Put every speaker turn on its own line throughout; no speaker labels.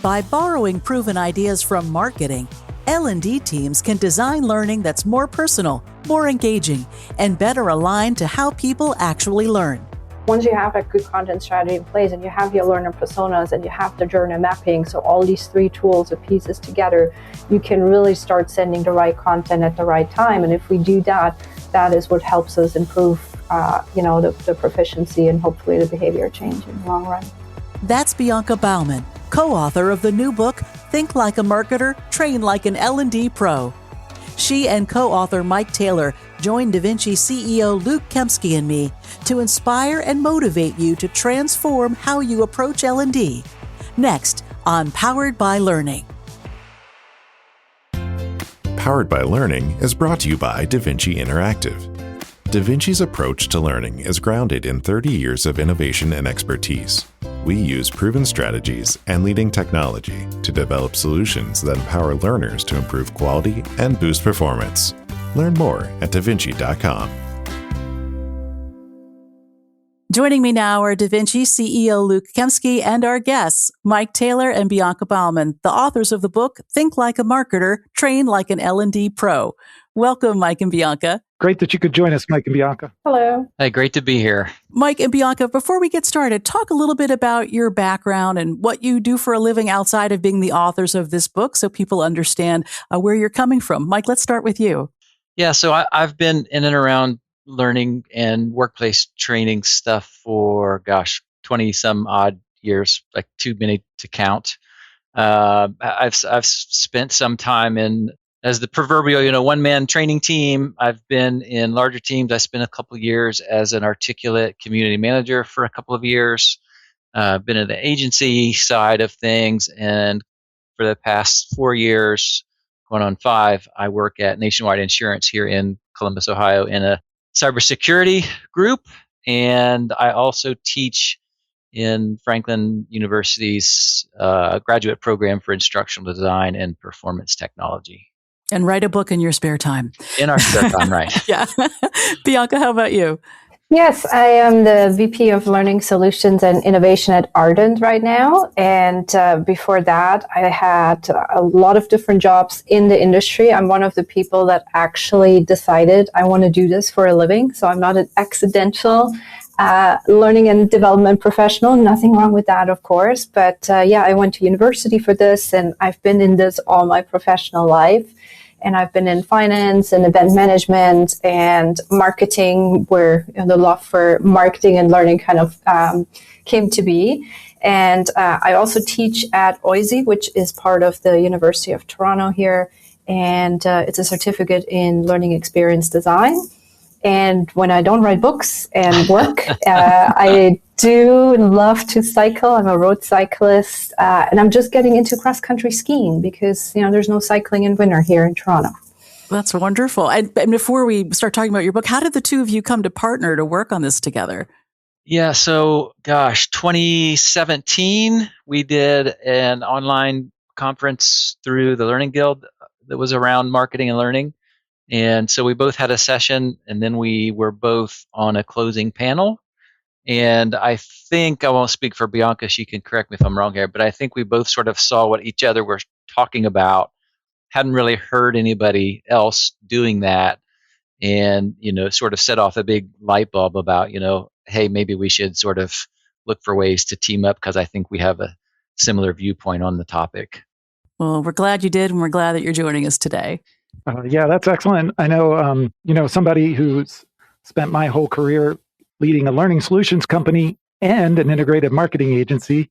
By borrowing proven ideas from marketing, L&D teams can design learning that's more personal, more engaging, and better aligned to how people actually learn.
Once you have a good content strategy in place and you have your learner personas and you have the journey mapping, so all these three tools or pieces together, you can really start sending the right content at the right time. And if we do that, that is what helps us improve the proficiency and hopefully the behavior change in the long run.
That's Bianca Baumann, co-author of the new book, Think Like a Marketer, Train Like an L&D Pro. She and co-author Mike Taylor joined DaVinci CEO Luke Kempsky and me to inspire and motivate you to transform how you approach L&D. Next on Powered by Learning.
Powered by Learning is brought to you by DaVinci Interactive. DaVinci's approach to learning is grounded in 30 years of innovation and expertise. We use proven strategies and leading technology to develop solutions that empower learners to improve quality and boost performance. Learn more at davinci.com.
Joining me now are DaVinci CEO Luke Kempsky and our guests, Mike Taylor and Bianca Baumann, the authors of the book, Think Like a Marketer, Train Like an L&D Pro. Welcome, Mike and Bianca.
Great that you could join us, Mike and Bianca.
Hello.
Hey, great to be here.
Mike and Bianca, before we get started, talk a little bit about your background and what you do for a living outside of being the authors of this book so people understand where you're coming from. Mike, let's start with you.
Yeah, so I've been in and around learning and workplace training stuff for, 20 some odd years, like too many to count. I've spent some time in as the proverbial, one-man training team. I've been in larger teams. I spent a couple of years as an articulate community manager for a couple of years. Been in the agency side of things, and for the past 4 years, going on 5, I work at Nationwide Insurance here in Columbus, Ohio, in a cybersecurity group, and I also teach in Franklin University's graduate program for instructional design and performance technology.
And write a book in your spare time.
In our spare time, right.
Yeah. Bianca, how about you?
Yes, I am the VP of Learning Solutions and Innovation at Ardent right now. And before that, I had a lot of different jobs in the industry. I'm one of the people that actually decided I want to do this for a living. So I'm not an accidental learning and development professional. Nothing wrong with that, of course. But I went to university for this, and I've been in this all my professional life. And I've been in finance and event management and marketing, where the love for marketing and learning kind of came to be. And I also teach at OISE, which is part of the University of Toronto here. And it's a certificate in learning experience design. And when I don't write books and work, I do love to cycle. I'm a road cyclist, and I'm just getting into cross-country skiing because, there's no cycling in winter here in Toronto.
That's wonderful. And before we start talking about your book, how did the two of you come to partner to work on this together?
Yeah, so 2017, we did an online conference through the Learning Guild that was around marketing and learning. And so we both had a session, and then we were both on a closing panel. And I think, I won't speak for Bianca, she can correct me if I'm wrong here, but I think we both sort of saw what each other were talking about, hadn't really heard anybody else doing that, and, sort of set off a big light bulb about, hey, maybe we should sort of look for ways to team up because I think we have a similar viewpoint on the topic.
Well, we're glad you did, and we're glad that you're joining us today.
Yeah, that's excellent. I know, somebody who's spent my whole career leading a learning solutions company and an integrated marketing agency.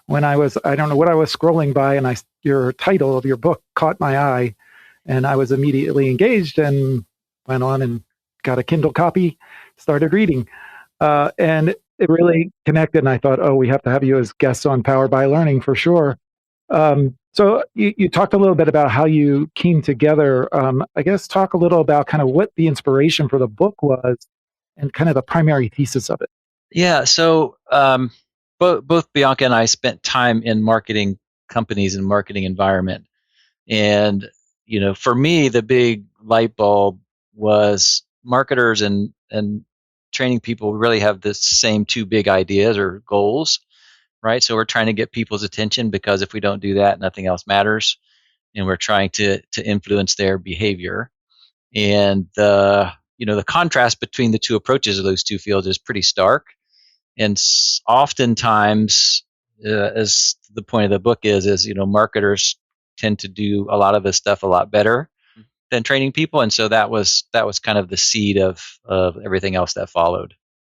When I don't know what I was scrolling by, and your title of your book caught my eye, and I was immediately engaged and went on and got a Kindle copy, started reading. And it really connected, and I thought, we have to have you as guests on Powered by Learning for sure. So you talked a little bit about how you came together. I guess talk a little about kind of what the inspiration for the book was and kind of the primary thesis of it.
Yeah, so both Bianca and I spent time in marketing companies and marketing environment. And, for me, the big light bulb was marketers and training people really have the same two big ideas or goals. right? So we're trying to get people's attention, because if we don't do that, nothing else matters. And we're trying to influence their behavior. And the contrast between the two approaches of those two fields is pretty stark. And oftentimes, as the point of the book is marketers tend to do a lot of this stuff a lot better than training people. And so that was kind of the seed of everything else that followed.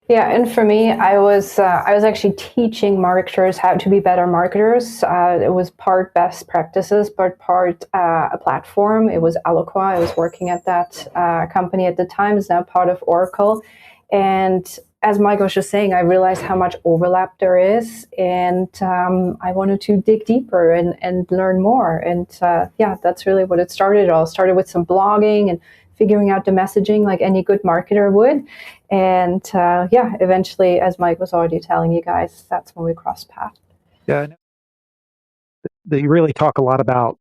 Yeah, and for me, I was actually teaching marketers how to be better marketers. It was part best practices, but part a platform. It was Eloqua. I was working at that company at the time. It's now part of Oracle. And as Mike was just saying, I realized how much overlap there is, and I wanted to dig deeper and learn more. And that's really what it started. It all started with some blogging and figuring out the messaging like any good marketer would. And eventually, as Mike was already telling you guys, that's when we crossed paths.
Yeah, they really talk a lot about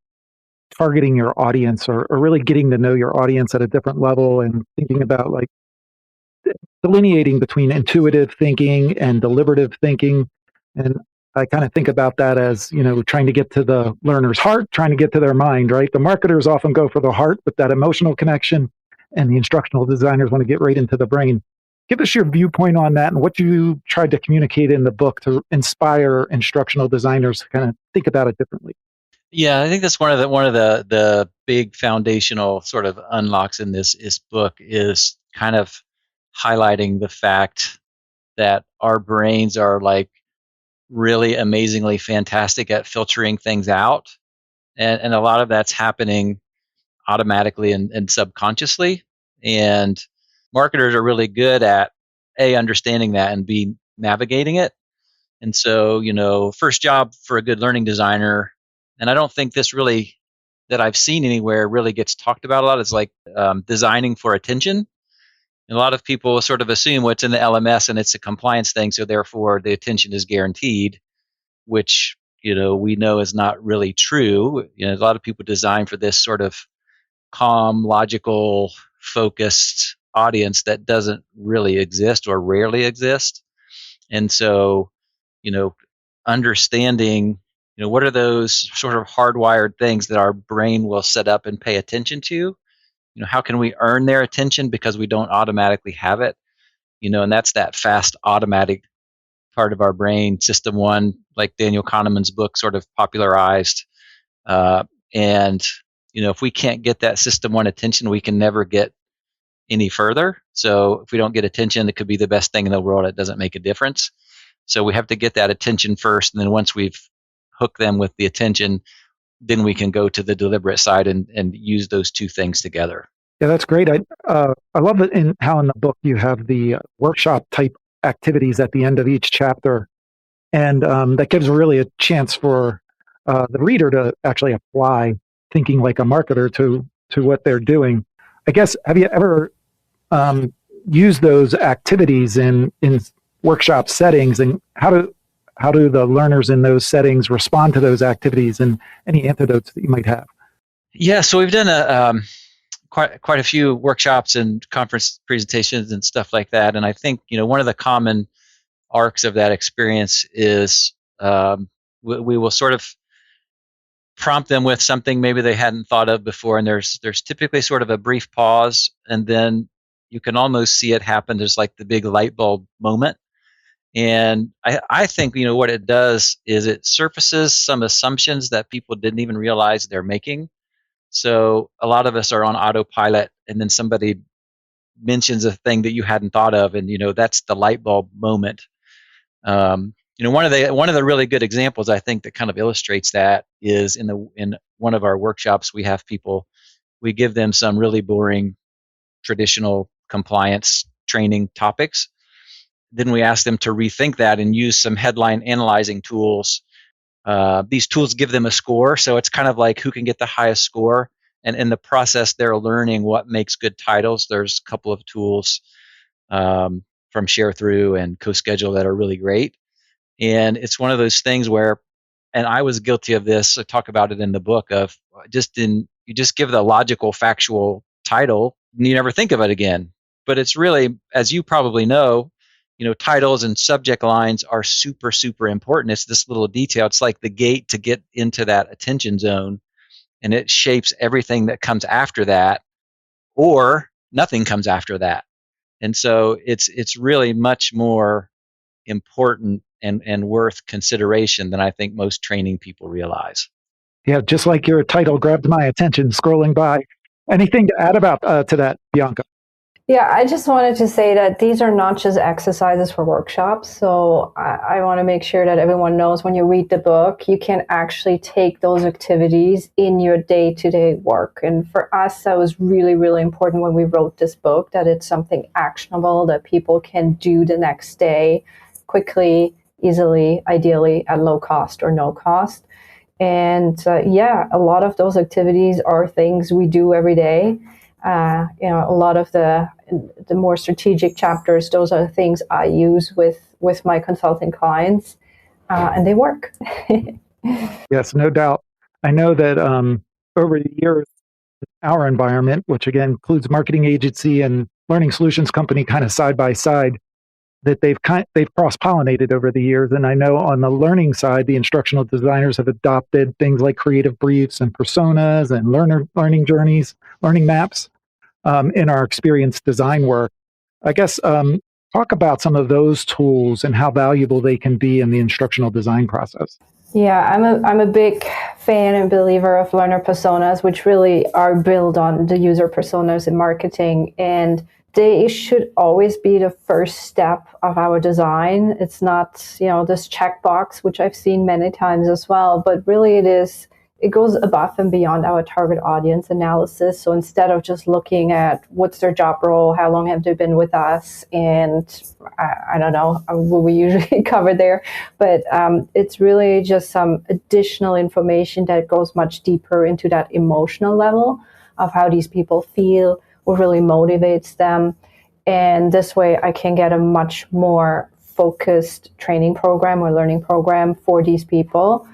targeting your audience, or really getting to know your audience at a different level, and thinking about like delineating between intuitive thinking and deliberative thinking. And I kind of think about that as, trying to get to the learner's heart, trying to get to their mind, right? The marketers often go for the heart with that emotional connection, and the instructional designers want to get right into the brain. Give us your viewpoint on that, and what you tried to communicate in the book to inspire instructional designers to kind of think about it differently.
Yeah, I think that's one of the big foundational sort of unlocks in this book, is kind of highlighting the fact that our brains are like really amazingly fantastic at filtering things out, and a lot of that's happening automatically and subconsciously. And marketers are really good at understanding that, and b, navigating it. And so first job for a good learning designer, and I don't think this really, that I've seen anywhere, really gets talked about a lot, is like designing for attention. And a lot of people sort of assume what's in the LMS and it's a compliance thing, so therefore the attention is guaranteed, which we know is not really true. A lot of people design for this sort of calm, logical, focused audience that doesn't really exist, or rarely exist. And so, understanding, what are those sort of hardwired things that our brain will set up and pay attention to? How can we earn their attention, because we don't automatically have it? And that's that fast automatic part of our brain, System 1, like Daniel Kahneman's book sort of popularized. And if we can't get that System 1 attention, we can never get any further. So if we don't get attention, it could be the best thing in the world. It doesn't make a difference. So we have to get that attention first, and then once we've hooked them with the attention, then we can go to the deliberate side and use those two things together.
Yeah, that's great. I love it in how in the book you have the workshop type activities at the end of each chapter, and that gives really a chance for the reader to actually apply thinking like a marketer to what they're doing. I guess, have you ever used those activities in workshop settings, and how do the learners in those settings respond to those activities, and any antidotes that you might have?
Yeah, so we've done quite a few workshops and conference presentations and stuff like that. And I think one of the common arcs of that experience is we will sort of prompt them with something maybe they hadn't thought of before, and there's typically sort of a brief pause, and then you can almost see it happen. There's like the big light bulb moment. And I think what it does is it surfaces some assumptions that people didn't even realize they're making. So a lot of us are on autopilot, and then somebody mentions a thing that you hadn't thought of, and that's the light bulb moment. One of the really good examples, I think, that kind of illustrates that is in one of our workshops. We give them some really boring traditional compliance training topics. Then we ask them to rethink that and use some headline analyzing tools. These tools give them a score, so it's kind of like who can get the highest score. And in the process, they're learning what makes good titles. There's a couple of tools from ShareThrough and CoSchedule that are really great. And it's one of those things where, and I was guilty of this, I talk about it in the book, of you just give the logical, factual title, and you never think of it again. But it's really, as you probably know, titles and subject lines are super, super important. It's this little detail. It's like the gate to get into that attention zone, and it shapes everything that comes after that, or nothing comes after that. And so it's really much more important and worth consideration than I think most training people realize.
Yeah, just like your title grabbed my attention scrolling by. Anything to add about to that, Bianca?
Yeah, I just wanted to say that these are not just exercises for workshops. So I want to make sure that everyone knows when you read the book, you can actually take those activities in your day-to-day work. And for us, that was really, really important when we wrote this book, that it's something actionable that people can do the next day quickly, easily, ideally at low cost or no cost. And a lot of those activities are things we do every day. A lot of the more strategic chapters, those are the things I use with my consulting clients, and they work.
Yes, no doubt. I know that over the years, our environment, which again includes marketing agency and learning solutions company kind of side by side, that they've cross-pollinated over the years. And I know on the learning side, the instructional designers have adopted things like creative briefs and personas and learning journeys, learning maps in our experience design work. I guess talk about some of those tools and how valuable they can be in the instructional design process.
Yeah, I'm a big fan and believer of learner personas, which really are built on the user personas in marketing, and they should always be the first step of our design. It's not, this checkbox, which I've seen many times as well, but really it goes above and beyond our target audience analysis. So instead of just looking at what's their job role, how long have they been with us, and I don't know what we usually cover there, but it's really just some additional information that goes much deeper into that emotional level of how these people feel, what really motivates them. And this way I can get a much more focused training program or learning program for these people.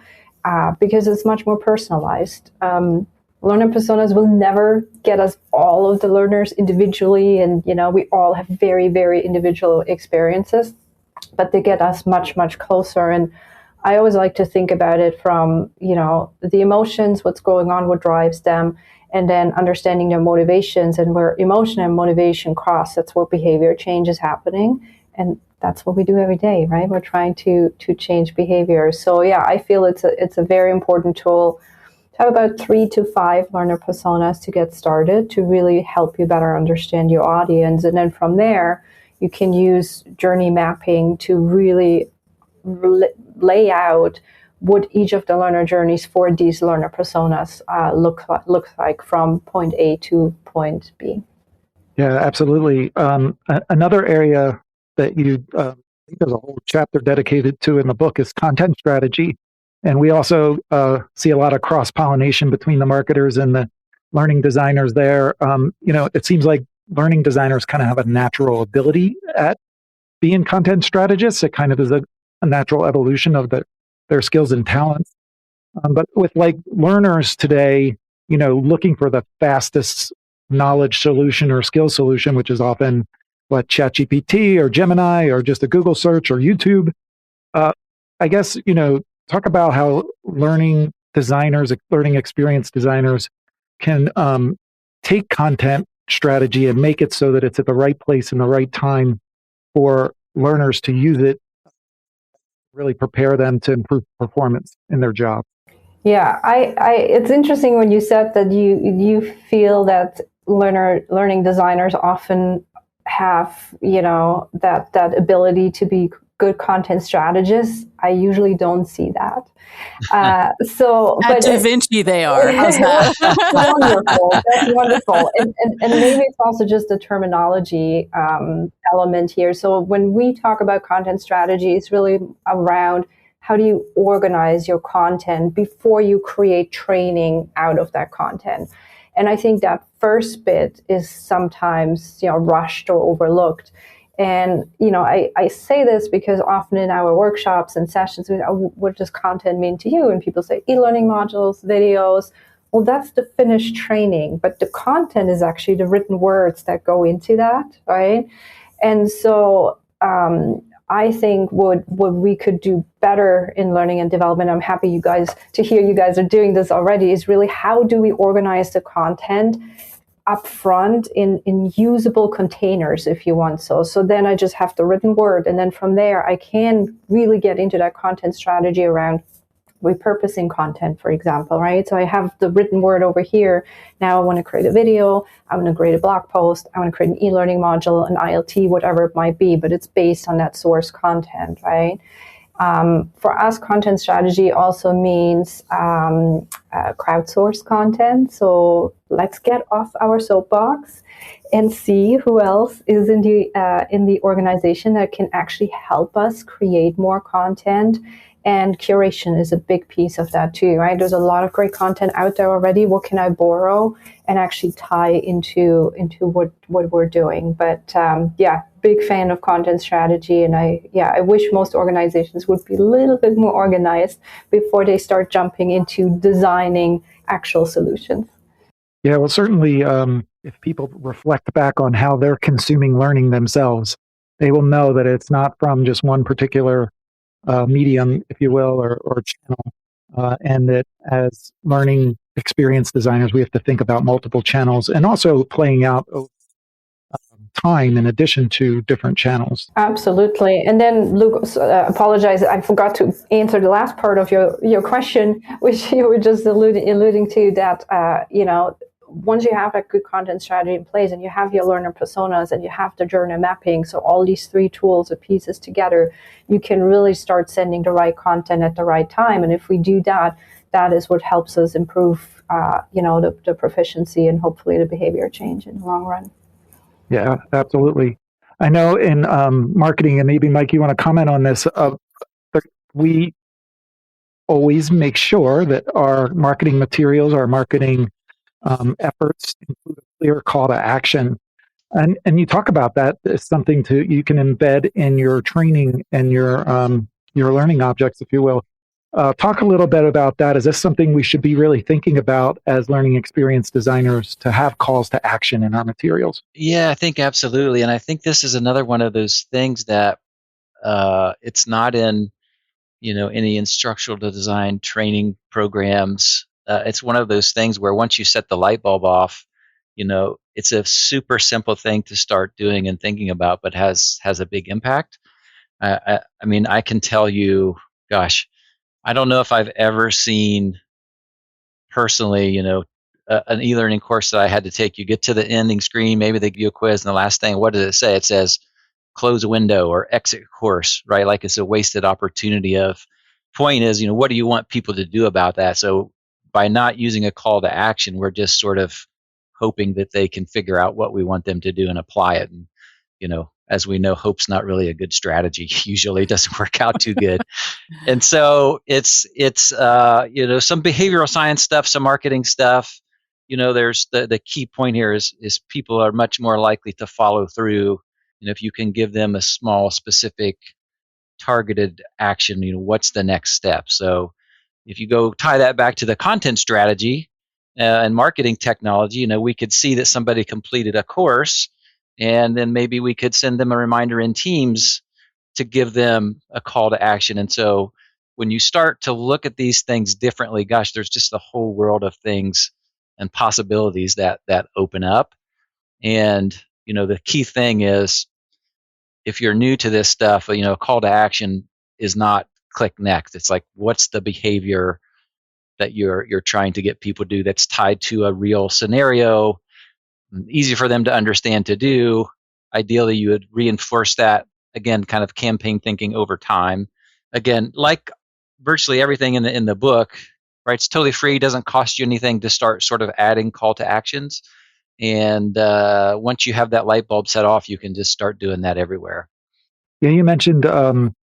Because it's much more personalized. Learner personas will never get us all of the learners individually, and we all have very, very individual experiences, but they get us much, much closer. And I always like to think about it from the emotions, what's going on, what drives them, and then understanding their motivations, and where emotion and motivation cross, that's where behavior change is happening. And that's what we do every day, right? We're trying to change behavior. So yeah, I feel it's a very important tool to have about 3 to 5 learner personas to get started, to really help you better understand your audience. And then from there, you can use journey mapping to really lay out what each of the learner journeys for these learner personas looks like from point A to point B.
Yeah, absolutely. Another area that I think there's a whole chapter dedicated to in the book is content strategy. And we also see a lot of cross-pollination between the marketers and the learning designers there. It seems like learning designers kind of have a natural ability at being content strategists. It kind of is a natural evolution of their skills and talents. But with like learners today, looking for the fastest knowledge solution or skill solution, which is often ChatGPT or Gemini or just a Google search or YouTube. I guess, talk about how learning designers, learning experience designers can take content strategy and make it so that it's at the right place and the right time for learners to use it, really prepare them to improve performance in their job.
Yeah, it's interesting when you said that you feel that learning designers often have that ability to be good content strategists. I usually don't see that.
At DaVinci they are. How's that?
That's wonderful. And maybe it's also just the terminology element here. So when we talk about content strategy, it's really around how do you organize your content before you create training out of that content. And I think that first bit is sometimes rushed or overlooked. And I say this because often in our workshops and sessions, what does content mean to you? And people say e-learning modules, videos. Well, that's the finished training, but the content is actually the written words that go into that, right? And so I think what we could do better in learning and development, I'm happy to hear you guys are doing this already, is really how do we organize the content upfront in usable containers, if you want so. So then I just have the written word, and then from there I can really get into that content strategy around repurposing content, for example, right? So I have the written word over here. Now I want to create a video, I want to create a blog post, I want to create an e-learning module, an ILT, whatever it might be, but it's based on that source content, right? For us, content strategy also means crowdsource content. So let's get off our soapbox and see who else is in the organization that can actually help us create more content. And curation is a big piece of that too, right? There's a lot of great content out there already. What can I borrow and actually tie into what we're doing? But big fan of content strategy. And I wish most organizations would be a little bit more organized before they start jumping into designing actual solutions.
Yeah, well, certainly if people reflect back on how they're consuming learning themselves, they will know that it's not from just one particular medium, if you will, or channel, and that as learning experience designers, we have to think about multiple channels and also playing out time in addition to different channels.
Absolutely. And then, Luke, apologize, I forgot to answer the last part of your question, which you were just alluding to, that, once you have a good content strategy in place and you have your learner personas and you have the journey mapping, so all these three tools or pieces together, you can really start sending the right content at the right time. And if we do that, that is what helps us improve, the proficiency and hopefully the behavior change in the long run.
Yeah, absolutely. I know in marketing, and maybe Mike, you want to comment on this, we always make sure that our marketing materials, our marketing efforts include a clear call to action. And you talk about that as something you can embed in your training and your learning objects, if you will. Talk a little bit about that. Is this something we should be really thinking about as learning experience designers, to have calls to action in our materials?
Yeah, I think absolutely. And I think this is another one of those things that it's not in, any instructional design training programs. It's one of those things where once you set the light bulb off, it's a super simple thing to start doing and thinking about, but has a big impact. I mean, I can tell you, gosh, I don't know if I've ever seen personally, an e-learning course that I had to take. You get to the ending screen, maybe they give you a quiz, and the last thing, what does it say? It says close a window or exit course, right? Like it's a wasted opportunity. Point is, what do you want people to do about that? So by not using a call to action, we're just sort of hoping that they can figure out what we want them to do and apply it. And, as we know, hope's not really a good strategy. Usually it doesn't work out too good. And so it's some behavioral science stuff, some marketing stuff. There's the key point here is people are much more likely to follow through. If you can give them a small, specific, targeted action, what's the next step? So if you go tie that back to the content strategy and marketing technology, we could see that somebody completed a course, and then maybe we could send them a reminder in Teams to give them a call to action. And so when you start to look at these things differently, gosh, there's just a whole world of things and possibilities that open up. And, the key thing is, if you're new to this stuff, a call to action is not click next. It's like, what's the behavior that you're trying to get people to do that's tied to a real scenario, easy for them to understand to do. Ideally, you would reinforce that, again, kind of campaign thinking over time. Again, like virtually everything in the book, right? It's totally free, doesn't cost you anything to start sort of adding call to actions. And once you have that light bulb set off, you can just start doing that everywhere.
Yeah, you mentioned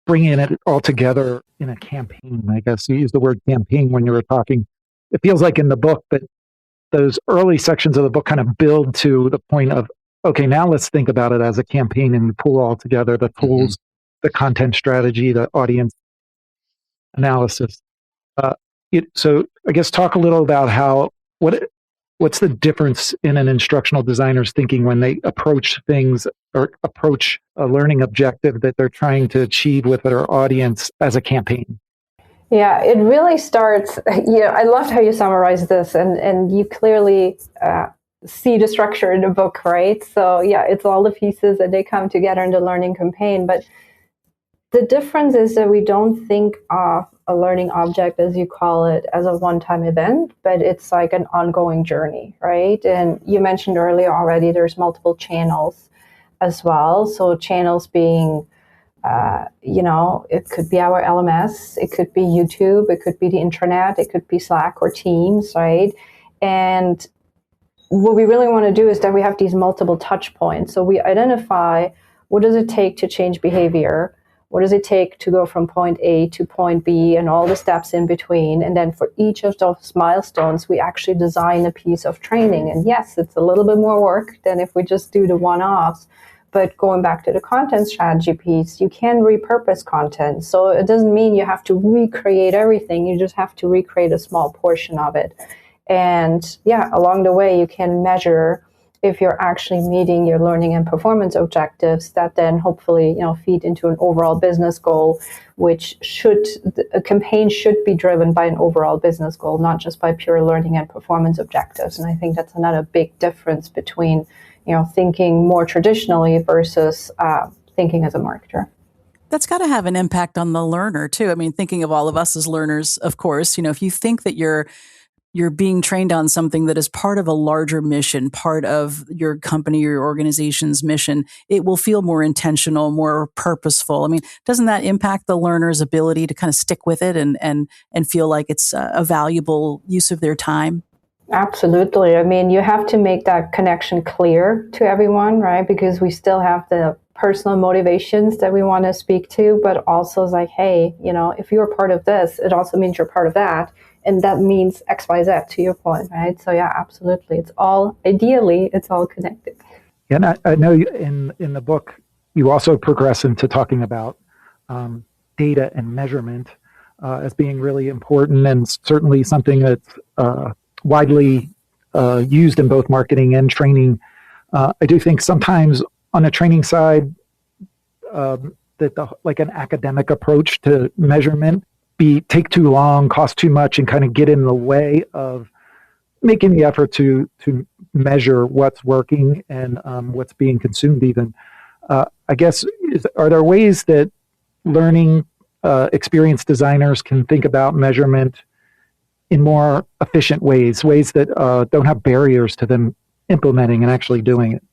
bringing it all together in a campaign. I guess you used the word campaign when you were talking. It feels like in the book that those early sections of the book kind of build to the point of, okay, now let's think about it as a campaign and pull all together the tools, the content strategy, the audience analysis. So I guess talk a little about what's the difference in an instructional designer's thinking when they approach things or approach a learning objective that they're trying to achieve with their audience as a campaign?
Yeah, it really starts, I loved how you summarized this, and you clearly see the structure in the book, right? So yeah, it's all the pieces and they come together in the learning campaign. But the difference is that we don't think of a learning object, as you call it, as a one-time event, but it's like an ongoing journey, right? And you mentioned earlier already, there's multiple channels as well. So channels being it could be our LMS, it could be YouTube, it could be the internet, it could be Slack or Teams, right? And what we really want to do is that we have these multiple touch points. So we identify, what does it take to change behavior? What does it take to go from point A to point B and all the steps in between? And then for each of those milestones, we actually design a piece of training. And yes, it's a little bit more work than if we just do the one-offs. But going back to the content strategy piece, you can repurpose content. So it doesn't mean you have to recreate everything. You just have to recreate a small portion of it. And yeah, along the way, you can measure if you're actually meeting your learning and performance objectives that then hopefully, feed into an overall business goal, which a campaign should be driven by an overall business goal, not just by pure learning and performance objectives. And I think that's another big difference between thinking more traditionally versus thinking as a marketer.
That's got to have an impact on the learner too. I mean, thinking of all of us as learners, of course, if you think that you're being trained on something that is part of a larger mission, part of your company or your organization's mission, it will feel more intentional, more purposeful. I mean, doesn't that impact the learner's ability to kind of stick with it and feel like it's a valuable use of their time?
Absolutely. I mean, you have to make that connection clear to everyone, right? Because we still have the personal motivations that we want to speak to, but also it's like, hey, if you're part of this, it also means you're part of that. And that means X, Y, Z, to your point, right? So yeah, absolutely. Ideally, it's all connected.
And I know in the book, you also progress into talking about data and measurement as being really important, and certainly something that's widely used in both marketing and training. I do think sometimes on the training side, that like an academic approach to measurement take too long, cost too much, and kind of get in the way of making the effort to measure what's working and what's being consumed even. I guess, are there ways that learning experienced designers can think about measurement in more efficient ways that don't have barriers to them implementing and actually doing it?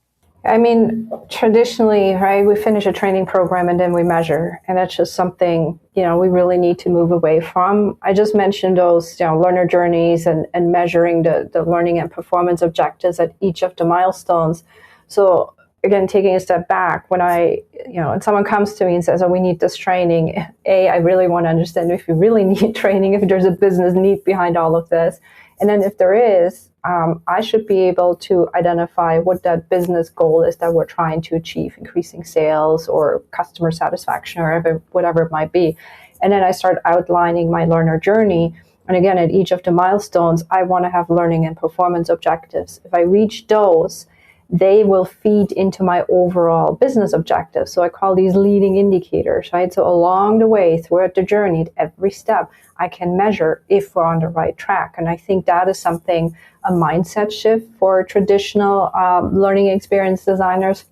I mean, traditionally, right, we finish a training program and then we measure. And that's just something, we really need to move away from. I just mentioned those, learner journeys and measuring the learning and performance objectives at each of the milestones. So again, taking a step back, when when someone comes to me and says, oh, we need this training, I really want to understand if you really need training, if there's a business need behind all of this. And then if there is, I should be able to identify what that business goal is that we're trying to achieve, increasing sales or customer satisfaction or whatever it might be. And then I start outlining my learner journey. And again, at each of the milestones, I want to have learning and performance objectives. If I reach those, they will feed into my overall business objectives. So I call these leading indicators, right? So along the way, throughout the journey, at every step, I can measure if we're on the right track. And I think that is something, a mindset shift for traditional learning experience designers,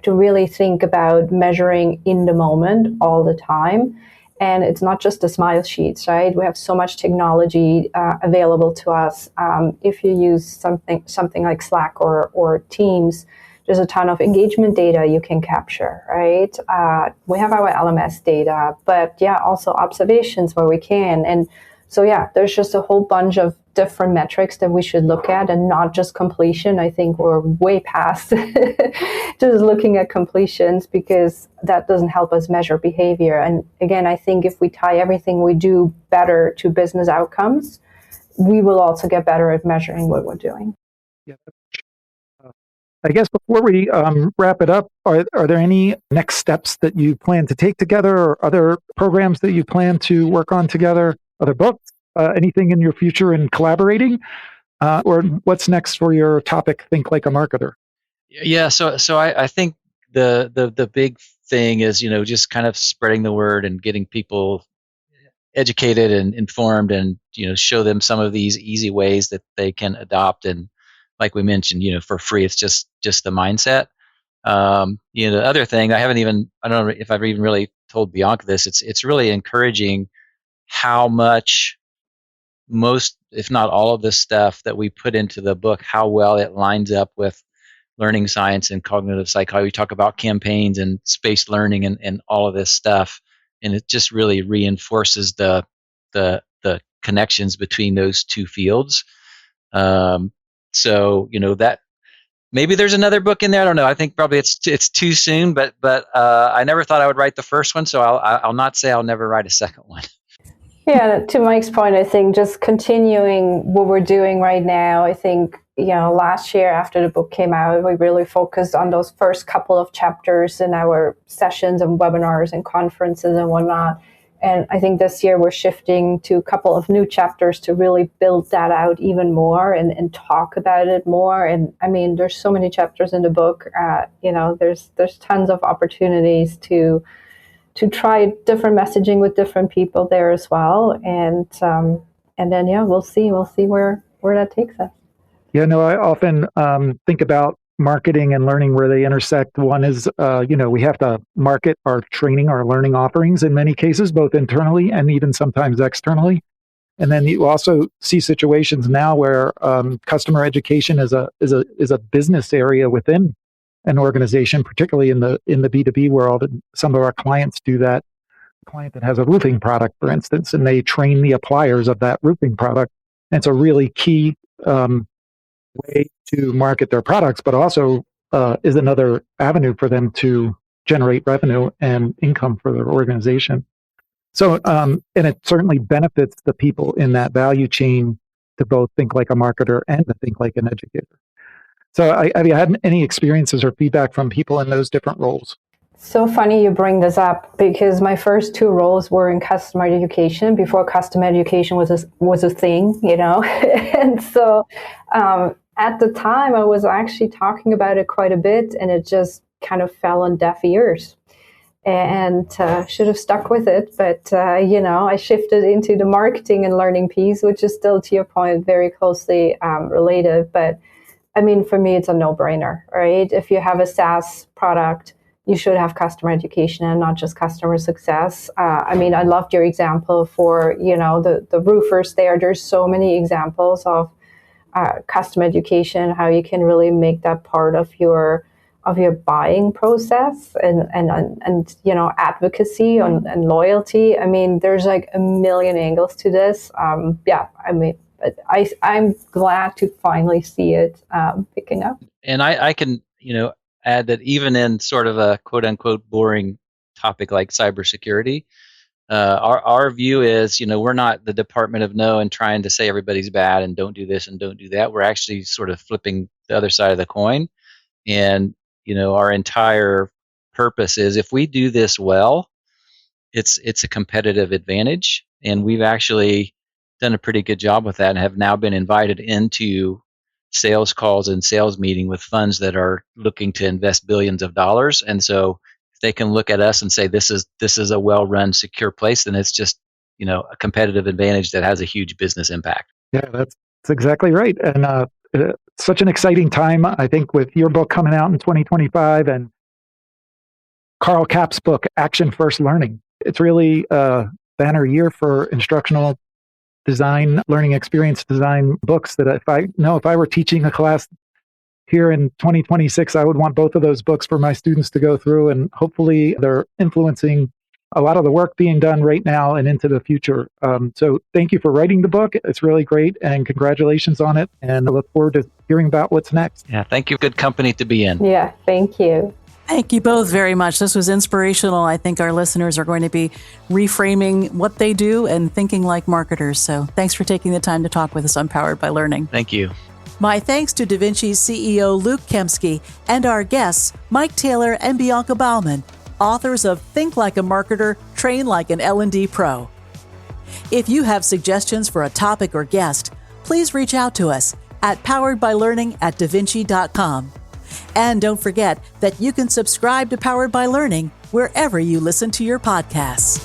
to really think about measuring in the moment all the time. And it's not just the smile sheets, right? We have so much technology available to us. If you use something like Slack or Teams, there's a ton of engagement data you can capture, right? We have our LMS data, but yeah, also observations where we can. And so yeah, there's just a whole bunch of different metrics that we should look at, and not just completion. I think we're way past just looking at completions, because that doesn't help us measure behavior. And again, I think if we tie everything we do better to business outcomes, we will also get better at measuring what we're doing.
Yeah. I guess before we wrap it up, are there any next steps that you plan to take together, or other programs that you plan to work on together, other books, anything in your future in collaborating? Or what's next for your topic, Think Like a Marketer?
Yeah, so I think the big thing is, just kind of spreading the word and getting people educated and informed, and show them some of these easy ways that they can adopt. And like we mentioned, for free, it's just the mindset. The other thing, I don't know if I've even really told Bianca this. It's really encouraging how much, most, if not all, of this stuff that we put into the book, how well it lines up with learning science and cognitive psychology. We talk about campaigns and spaced learning and all of this stuff, and it just really reinforces the connections between those two fields. So that maybe there's another book in there. I don't know. I think probably it's too soon, but I never thought I would write the first one, so I'll not say I'll never write a second one.
Yeah, to Mike's point, I think just continuing what we're doing right now, I think, last year after the book came out, we really focused on those first couple of chapters in our sessions and webinars and conferences and whatnot. And I think this year we're shifting to a couple of new chapters to really build that out even more and talk about it more. And I mean, there's so many chapters in the book. There's tons of opportunities to try different messaging with different people there as well. And then, we'll see where that takes us.
Yeah, no, I often think about marketing and learning where they intersect. One is, we have to market our training, our learning offerings in many cases, both internally and even sometimes externally. And then you also see situations now where customer education is a business area within an organization, particularly in the B2B world. And some of our clients do that. A client that has a roofing product, for instance, and they train the appliers of that roofing product. And it's a really key way to market their products, but also is another avenue for them to generate revenue and income for their organization. So, and it certainly benefits the people in that value chain to both think like a marketer and to think like an educator. So have you had any experiences or feedback from people in those different roles?
So funny you bring this up, because my first two roles were in customer education before customer education was a thing, and so at the time I was actually talking about it quite a bit, and it just kind of fell on deaf ears, and should have stuck with it. But I shifted into the marketing and learning piece, which is still, to your point, very closely related. But I mean, for me, it's a no-brainer, right? If you have a SaaS product, you should have customer education and not just customer success. I loved your example for, the roofers there. There's so many examples of customer education, how you can really make that part of your buying process and advocacy and loyalty. I mean, there's like a million angles to this. But I'm glad to finally see it picking up.
And I can, add that even in sort of a quote unquote boring topic like cybersecurity, our view is, we're not the Department of No and trying to say everybody's bad and don't do this and don't do that. We're actually sort of flipping the other side of the coin. And, our entire purpose is, if we do this well, it's a competitive advantage. And we've actually done a pretty good job with that and have now been invited into sales calls and sales meeting with funds that are looking to invest billions of dollars. And so if they can look at us and say, this is a well-run, secure place, then it's just, a competitive advantage that has a huge business impact.
Yeah, that's exactly right. And such an exciting time, I think, with your book coming out in 2025 and Carl Kapp's book, Action First Learning. It's really a banner year for instructional design, learning experience design books that if I were teaching a class here in 2026, I would want both of those books for my students to go through, and hopefully they're influencing a lot of the work being done right now and into the future. So thank you for writing the book. It's really great, and congratulations on it. And I look forward to hearing about what's next.
Yeah, thank you. Good company to be in.
Yeah, thank you.
Thank you both very much. This was inspirational. I think our listeners are going to be reframing what they do and thinking like marketers. So thanks for taking the time to talk with us on Powered by Learning.
Thank you.
My thanks to DaVinci's CEO, Luke Kempsky, and our guests, Mike Taylor and Bianca Baumann, authors of Think Like a Marketer, Train Like an L&D Pro. If you have suggestions for a topic or guest, please reach out to us at poweredbylearning@davinci.com. And don't forget that you can subscribe to Powered by Learning wherever you listen to your podcasts.